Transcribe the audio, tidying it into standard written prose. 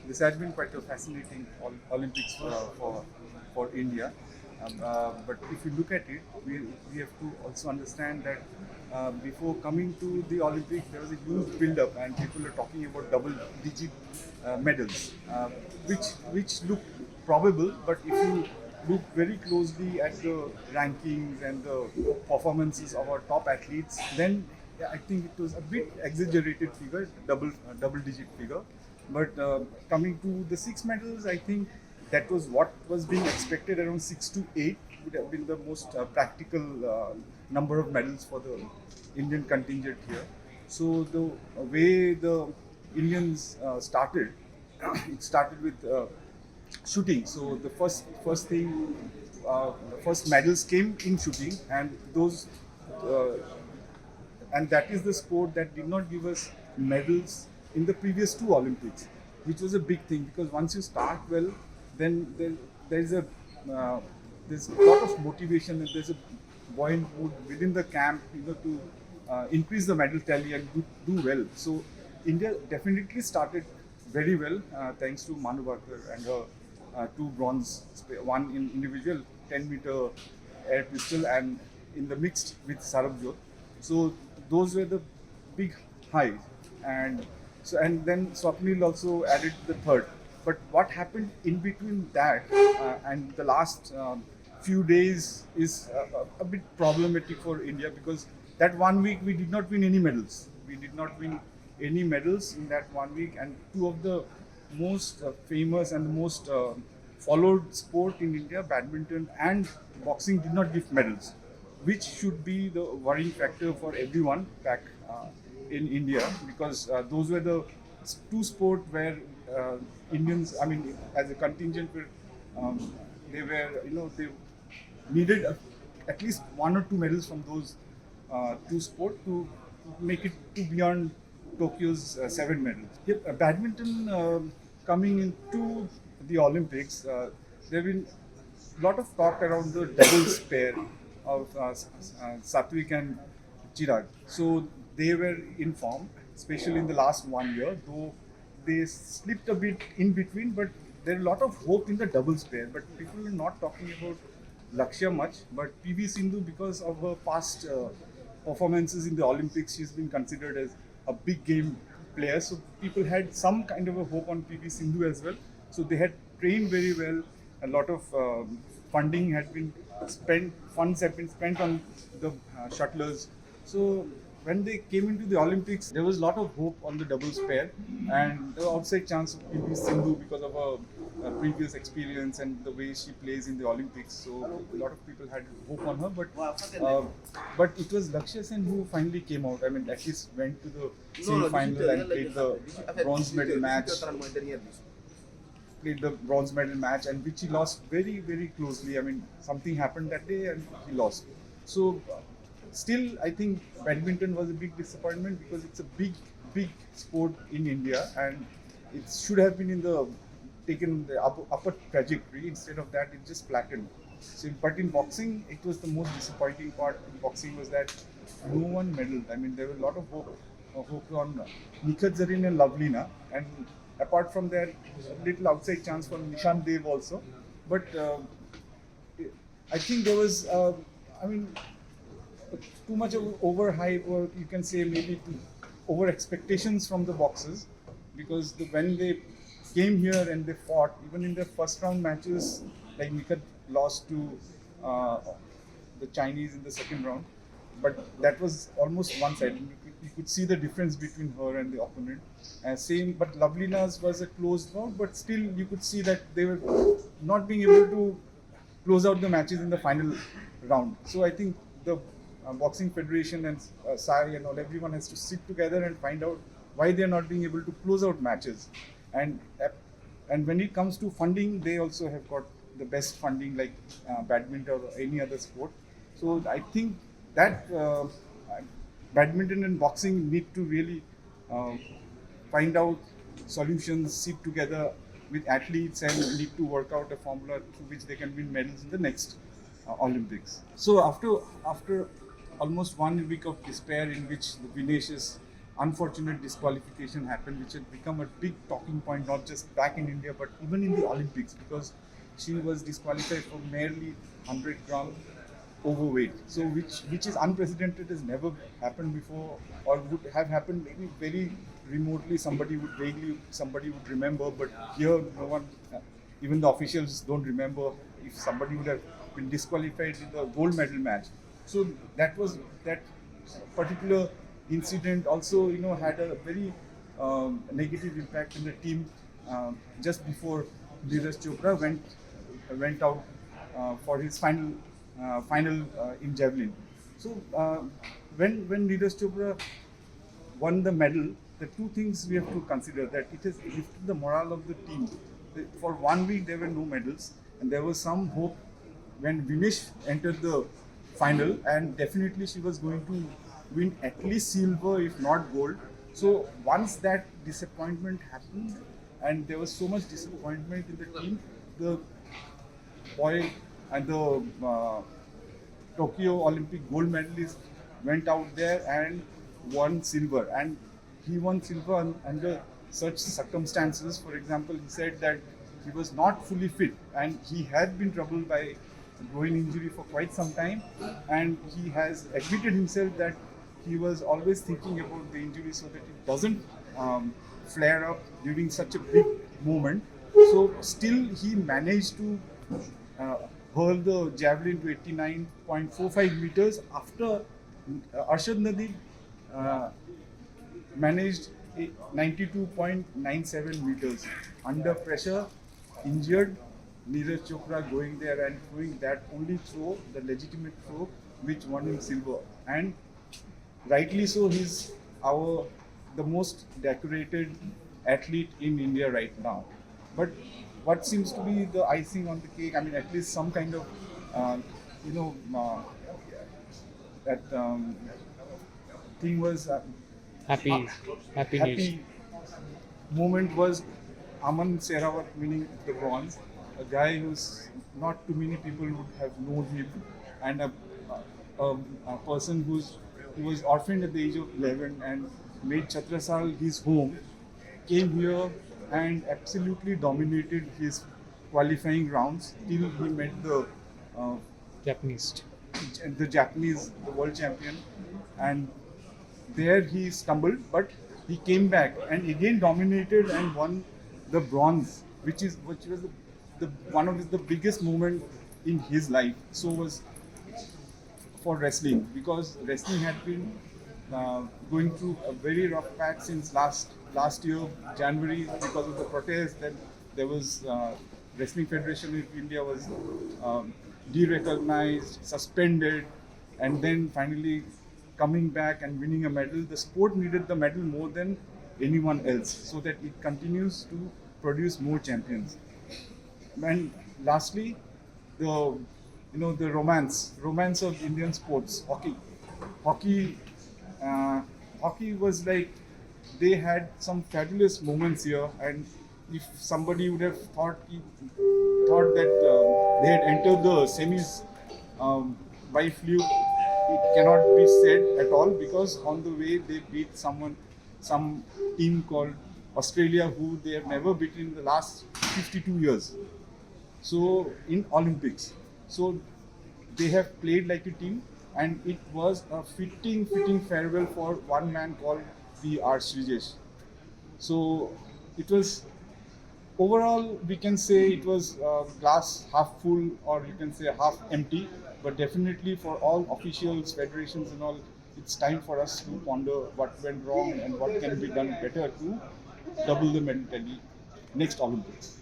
this has been quite a fascinating Olympics for India. But if you look at it, we have to also understand that before coming to the Olympics, there was a huge build-up, and people are talking about double-digit medals, which look probable. But if you look very closely at the rankings and the performances of our top athletes, then yeah, I think it was a bit exaggerated figure, double-digit figure. But coming to the six medals, I think that was what was being expected. Around 6 to 8 would have been the most practical number of medals for the Indian contingent here. So the way the Indians started, it started with shooting. So the first thing, the first medals came in shooting, and those uh, and that is the sport that did not give us medals in the previous two Olympics, which was a big thing because once you start well, then there's a uh, there's a lot of motivation and there's a buoyant mood within the camp, to increase the medal tally and do well. So India definitely started very well thanks to Manu Bhaker and her two bronze, one in individual 10-meter air pistol and in the mixed with Sarabjot. So those were the big highs, and then Swapnil also added the third. But what happened in between that and the last few days is a bit problematic for India because that 1 week we did not win any medals. We did not win any medals in that 1 week, and two of the most famous and the most followed sport in India, badminton and boxing, did not give medals, which should be the worrying factor for everyone back in India because those were the two sports where Indians, I mean, as a contingent, they were, they needed at least one or two medals from those two sports to make it to beyond Tokyo's seven medals. Yep, badminton coming into the Olympics, there have been a lot of talk around the doubles pair of Satwik and Chirag. So they were in form, especially in the last 1 year, though they slipped a bit in between, but there's a lot of hope in the doubles pair. But people are not talking about Lakshya much, but PV Sindhu, because of her past performances in the Olympics, she's been considered as a big game player. So people had some kind of a hope on PV Sindhu as well. So they had trained very well. A lot of funding had been spent, funds have been spent on the shuttlers. So when they came into the Olympics, there was a lot of hope on the doubles pair, and the outside chance of PV Sindhu because of her previous experience and the way she plays in the Olympics. So a lot of people had hope on her, but it was Lakshya Sen who finally came out. I mean, at least went to the semi-final and bronze medal match played the bronze medal match, and which he lost very, very closely. I mean, something happened that day and he lost. So, still, I think badminton was a big disappointment because it's a big, big sport in India, and it should have been in the taken the upper trajectory. Instead of that, it just flattened. So, but in boxing, it was the most disappointing part in boxing was that no one medaled. I mean, there were a lot of hope on Nikhat Zareen and Lavlina, and apart from that, little outside chance for Nishan Dev also. But I think there was, I mean, too much of overhype, or you can say maybe over expectations from the boxers, because when they came here and they fought, even in their first round matches, like Nikhat lost to the Chinese in the second round, but that was almost one sided. You could see the difference between her and the opponent. Same, but Lavlina's was a closed round, but still you could see that they were not being able to close out the matches in the final round. So I think the Boxing Federation and Sai and all, everyone has to sit together and find out why they are not being able to close out matches. And and when it comes to funding, they also have got the best funding like badminton or any other sport. So I think that badminton and boxing need to really uh, find out solutions, sit together with athletes, and need to work out a formula through which they can win medals in the next Olympics. So after almost 1 week of despair, in which the Vinicius unfortunate disqualification happened, which had become a big talking point, not just back in India, but even in the Olympics, because she was disqualified for merely 100-gram overweight. So which is unprecedented, has never happened before, or would have happened maybe very remotely. Somebody would remember, but here no one, even the officials don't remember if somebody would have been disqualified in the gold medal match. So that particular incident also, had a very negative impact in the team. Just before Neeraj Chopra went out for his final in javelin. So when Neeraj Chopra won the medal, the two things we have to consider, that it has lifted the morale of the team. For 1 week there were no medals, and there was some hope when Vinesh entered the final, and definitely she was going to win at least silver, if not gold. So once that disappointment happened, and there was so much disappointment in the team, the boy and the Tokyo Olympic gold medalist went out there and won silver. And he won silver under such circumstances. For example, he said that he was not fully fit and he had been troubled by groin injury for quite some time. And he has admitted himself that he was always thinking about the injury so that it doesn't flare up during such a big moment. So still he managed to hurl the javelin to 89.45 meters after Arshad Nadeem managed 92.97 meters. Under pressure, injured, Neeraj Chopra going there and throwing that only throw, the legitimate throw, which won him silver. And rightly so, he's the most decorated athlete in India right now. But what seems to be the icing on the cake, I mean, at least some kind of, that thing was Happy news. moment was Aman Sehrawat winning the bronze, a guy who's not too many people would have known him, and a person who was orphaned at the age of 11 and made Chhatrasal his home, came here and absolutely dominated his qualifying rounds till he met uh, Japanese. the world champion, and there he stumbled, but he came back and again dominated and won the bronze, which was the one of the biggest moment in his life. So was for wrestling, because wrestling had been going through a very rough patch since last year January, because of the protest. Then there was Wrestling Federation of India was derecognized, suspended, and then finally coming back and winning a medal. The sport needed the medal more than anyone else, so that it continues to produce more champions. And lastly, the romance of Indian sports, hockey. Hockey was like, they had some fabulous moments here, and if somebody would have thought that they had entered the semis by fluke, it cannot be said at all, because on the way they beat some team called Australia, who they have never beaten in the last 52 years. So in Olympics, so they have played like a team, and it was a fitting farewell for one man called the R. Srijesh. So it was, overall we can say it was glass half full, or you can say half empty, but definitely for all officials, federations and all, it's time for us to ponder what went wrong and what can be done better to double the medal tally next Olympics.